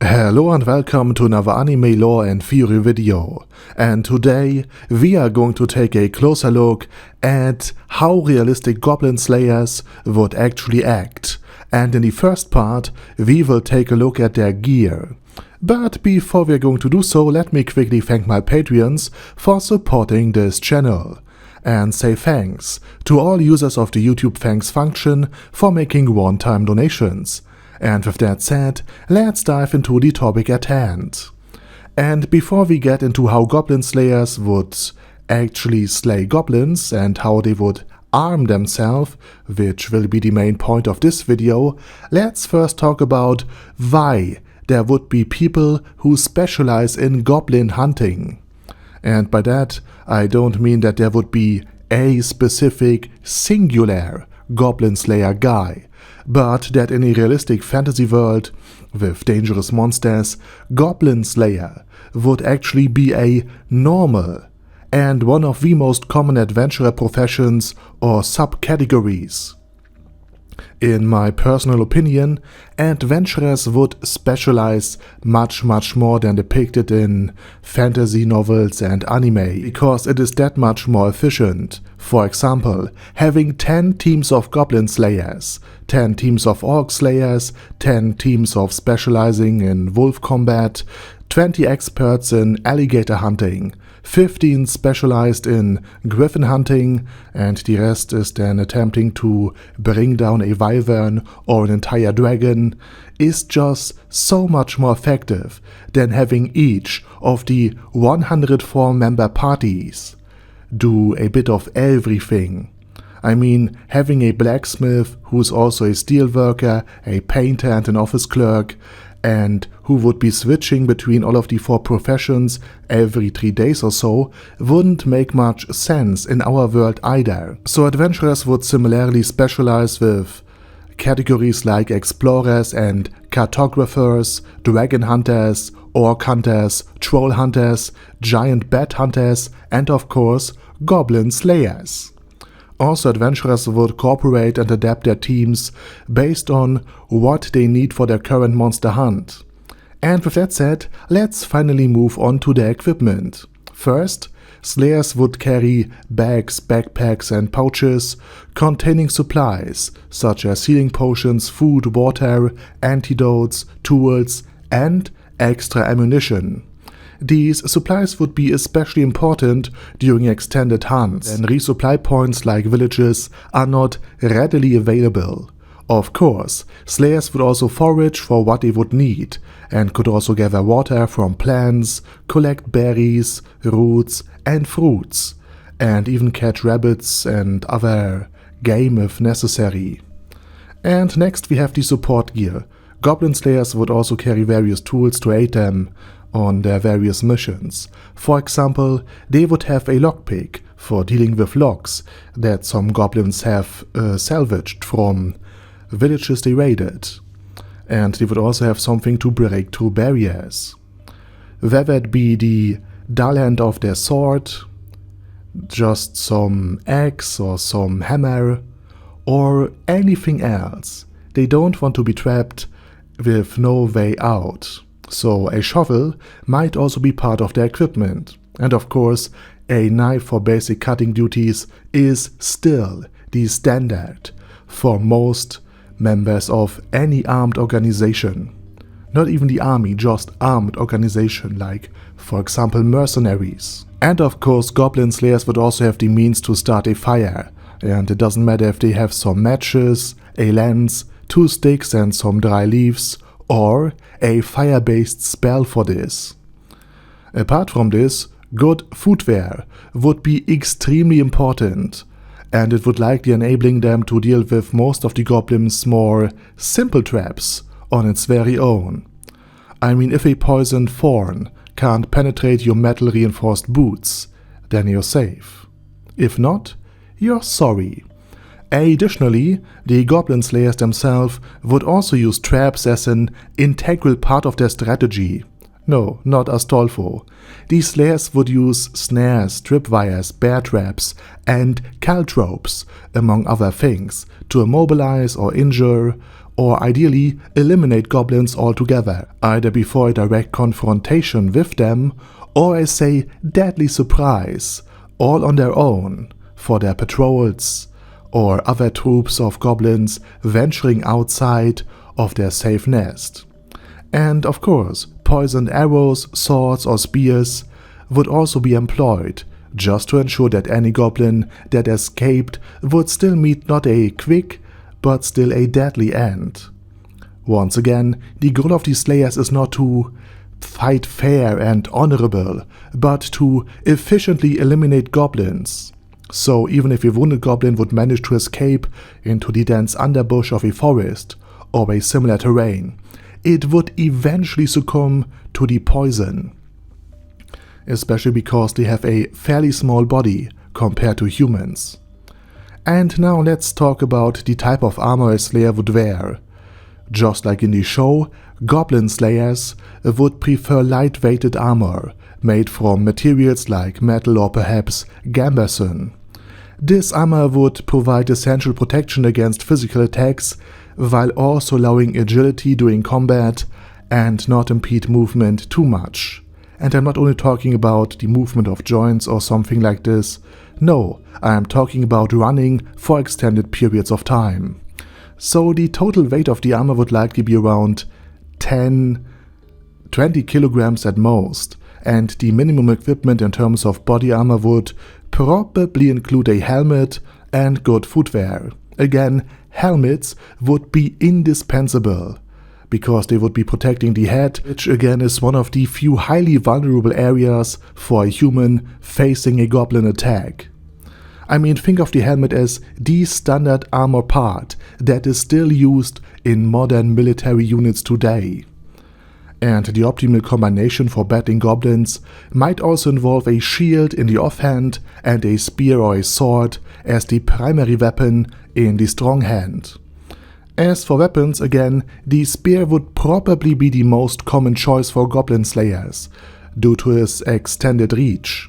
Hello and welcome to another anime lore and theory video, and today we are going to take a closer look at how realistic Goblin Slayers would actually act, and in the first part we will take a look at their gear. But before we are going to do so, let me quickly thank my Patreons for supporting this channel. And say thanks to all users of the YouTube thanks function for making one-time donations. And with that said, let's dive into the topic at hand. And before we get into how Goblin Slayers would actually slay goblins and how they would arm themselves, which will be the main point of this video, let's first talk about why there would be people who specialize in goblin hunting. And by that, I don't mean that there would be a specific singular Goblin Slayer guy, but that in a realistic fantasy world with dangerous monsters, Goblin Slayer would actually be a normal and one of the most common adventurer professions or subcategories. In my personal opinion, adventurers would specialize much more than depicted in fantasy novels and anime, because it is that much more efficient. For example, having 10 teams of Goblin Slayers, 10 teams of Orc Slayers, 10 teams of specializing in wolf combat, 20 experts in alligator hunting, 15 specialized in griffin hunting, and the rest is then attempting to bring down a wyvern or an entire dragon, is just so much more effective than having each of the 104 member parties do a bit of everything. I mean, having a blacksmith who's also a steelworker, a painter and an office clerk, and who would be switching between all of the 4 professions every 3 days or so, wouldn't make much sense in our world either. So adventurers would similarly specialize with categories like explorers and cartographers, dragon hunters, orc hunters, troll hunters, giant bat hunters, and of course, goblin slayers. Also, adventurers would cooperate and adapt their teams based on what they need for their current monster hunt. And with that said, let's finally move on to their equipment. First, slayers would carry bags, backpacks and pouches containing supplies such as healing potions, food, water, antidotes, tools and extra ammunition. These supplies would be especially important during extended hunts, and resupply points like villages are not readily available. Of course, slayers would also forage for what they would need, and could also gather water from plants, collect berries, roots and fruits, and even catch rabbits and other game if necessary. And next we have the support gear. Goblin Slayers would also carry various tools to aid them on their various missions. For example, they would have a lockpick for dealing with logs that some goblins have salvaged from villages they raided. And they would also have something to break through barriers. Whether it be the dull end of their sword, just some axe or some hammer, or anything else. They don't want to be trapped with no way out. So a shovel might also be part of their equipment. And of course, a knife for basic cutting duties is still the standard for most members of any armed organization. Not even the army, just armed organization like, for example, mercenaries. And of course, Goblin Slayers would also have the means to start a fire. And it doesn't matter if they have some matches, a lance, 2 sticks and some dry leaves, or a fire-based spell for this. Apart from this, good footwear would be extremely important, and it would likely enabling them to deal with most of the goblins' more simple traps on its very own. I mean, if a poisoned thorn can't penetrate your metal-reinforced boots, then you're safe. If not, you're sorry. Additionally, the Goblin Slayers themselves would also use traps as an integral part of their strategy. No, not Astolfo. These slayers would use snares, tripwires, bear traps, and caltropes, among other things, to immobilize or injure or ideally eliminate goblins altogether, either before a direct confrontation with them or as a deadly surprise, all on their own, for their patrols or other troops of goblins venturing outside of their safe nest. And of course, poisoned arrows, swords or spears would also be employed, just to ensure that any goblin that escaped would still meet not a quick, but still a deadly end. Once again, the goal of these slayers is not to fight fair and honorable, but to efficiently eliminate goblins. So even if a wounded goblin would manage to escape into the dense underbush of a forest or a similar terrain, it would eventually succumb to the poison, especially because they have a fairly small body compared to humans. And now let's talk about the type of armor a slayer would wear. Just like in the show, Goblin Slayers would prefer light-weighted armor made from materials like metal or perhaps gambeson. This armor would provide essential protection against physical attacks while also allowing agility during combat and not impede movement too much. And I'm not only talking about the movement of joints or something like this, no, I am talking about running for extended periods of time. So the total weight of the armor would likely be around 10-20 kilograms at most, and the minimum equipment in terms of body armor would probably include a helmet and good footwear. Again, helmets would be indispensable, because they would be protecting the head, which again is one of the few highly vulnerable areas for a human facing a goblin attack. I mean, think of the helmet as the standard armor part that is still used in modern military units today. And the optimal combination for battling goblins might also involve a shield in the offhand and a spear or a sword as the primary weapon in the strong hand. As for weapons, again, the spear would probably be the most common choice for Goblin Slayers, due to its extended reach.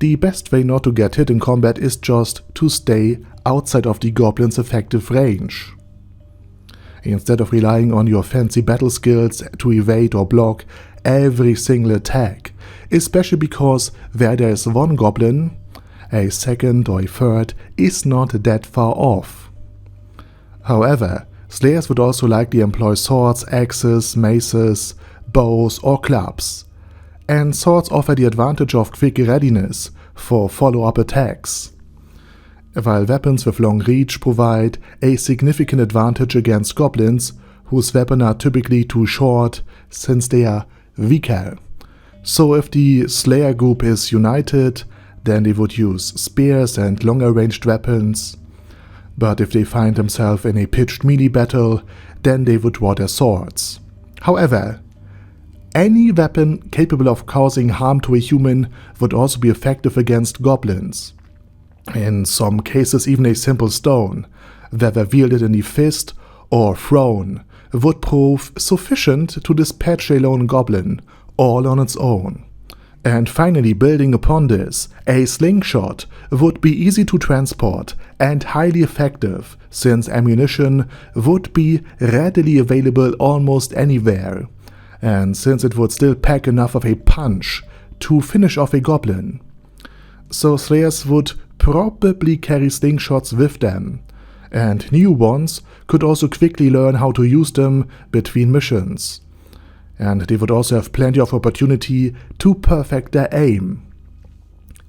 The best way not to get hit in combat is just to stay outside of the goblin's effective range. Instead of relying on your fancy battle skills to evade or block every single attack, especially because where there is one goblin, a second or a third is not that far off. However, slayers would also likely employ swords, axes, maces, bows or clubs, and swords offer the advantage of quick readiness for follow-up attacks, while weapons with long reach provide a significant advantage against goblins whose weapons are typically too short since they are weaker. So if the slayer group is united, then they would use spears and longer ranged weapons, but if they find themselves in a pitched melee battle, then they would draw their swords. However, any weapon capable of causing harm to a human would also be effective against goblins. In some cases, even a simple stone, whether wielded in the fist or thrown, would prove sufficient to dispatch a lone goblin, all on its own. And finally, building upon this, a slingshot would be easy to transport and highly effective, since ammunition would be readily available almost anywhere, and since it would still pack enough of a punch to finish off a goblin. So slayers would probably carry slingshots with them, and new ones could also quickly learn how to use them between missions. And they would also have plenty of opportunity to perfect their aim.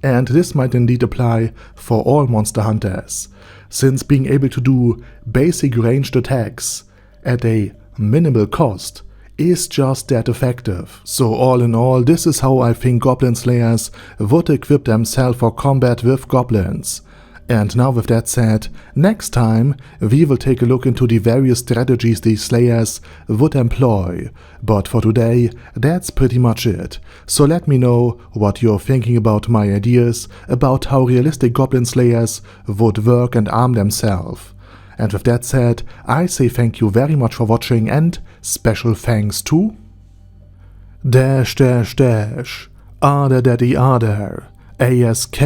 And this might indeed apply for all monster hunters, since being able to do basic ranged attacks at a minimal cost is just that effective. So all in all, this is how I think Goblin Slayers would equip themselves for combat with goblins. And now with that said, next time we will take a look into the various strategies these slayers would employ. But for today, that's pretty much it. So let me know what you're thinking about my ideas about how realistic Goblin Slayers would work and arm themselves. And with that said, I say thank you very much for watching, and special thanks to Arder Daddy Arder, ASK,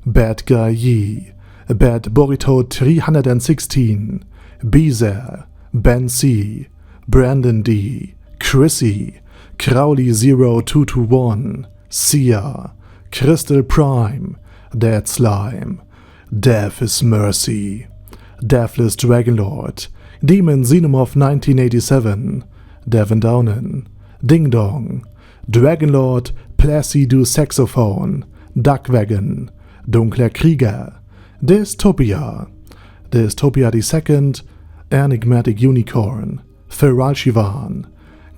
Bad Guy Yi, Bad Burrito 316, Beezer, Ben C, Brandon D, Chrissy, Crowley0221, Sia, Crystal Prime, Dead Slime, Death is Mercy, Deathless Dragonlord, Demon Xenomorph 1987, Devin Downen, Ding Dong, Dragonlord Placidu Saxophone, Duckwagon, Dunkler Krieger, Dystopia, Dystopia II, Enigmatic Unicorn, Feral Shivan,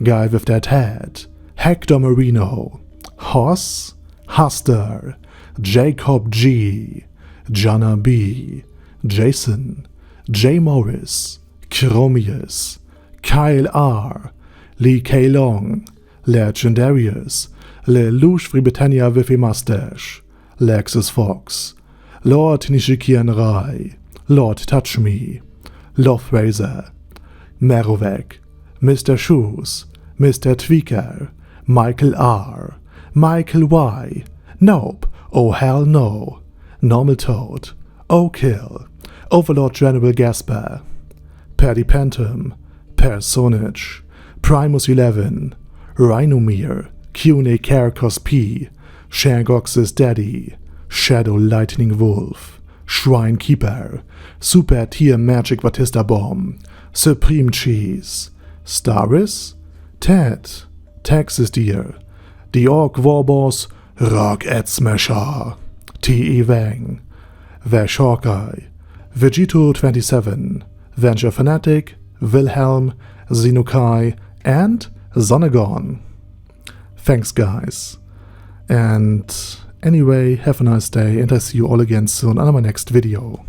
Guy with That Head, Hector Marino, Hoss, Huster, Jacob G, Jana B, Jason, J. Morris, Chromius, Kyle R, Lee K. Long, Legendarius, Lelouch Britannia with a Mustache, Lexus Fox, Lord Nishikian Rai, Lord Touch Me, Love Razor, Merovec, Mr. Shoes, Mr. Tweaker, Michael R, Michael Y, Nope, Oh Hell No, Normal Toad, Oh Kill, Overlord General Gasper, Paddy Pantum, Personage, Primus 11, Rhinomere, Cune Carcos P, Shangox's Daddy, Shadow Lightning Wolf, Shrine Keeper, Super Tier Magic Batista Bomb, Supreme Cheese, Staris, Ted, Texas Deer, The Orc Warboss, Rock Ed Smasher, T.E. Wang, Vash Hawkeye, Vegito27, Venture Fanatic, Wilhelm, Xenokai, and Zonagon. Thanks guys. And anyway, have a nice day and I see you all again soon on my next video.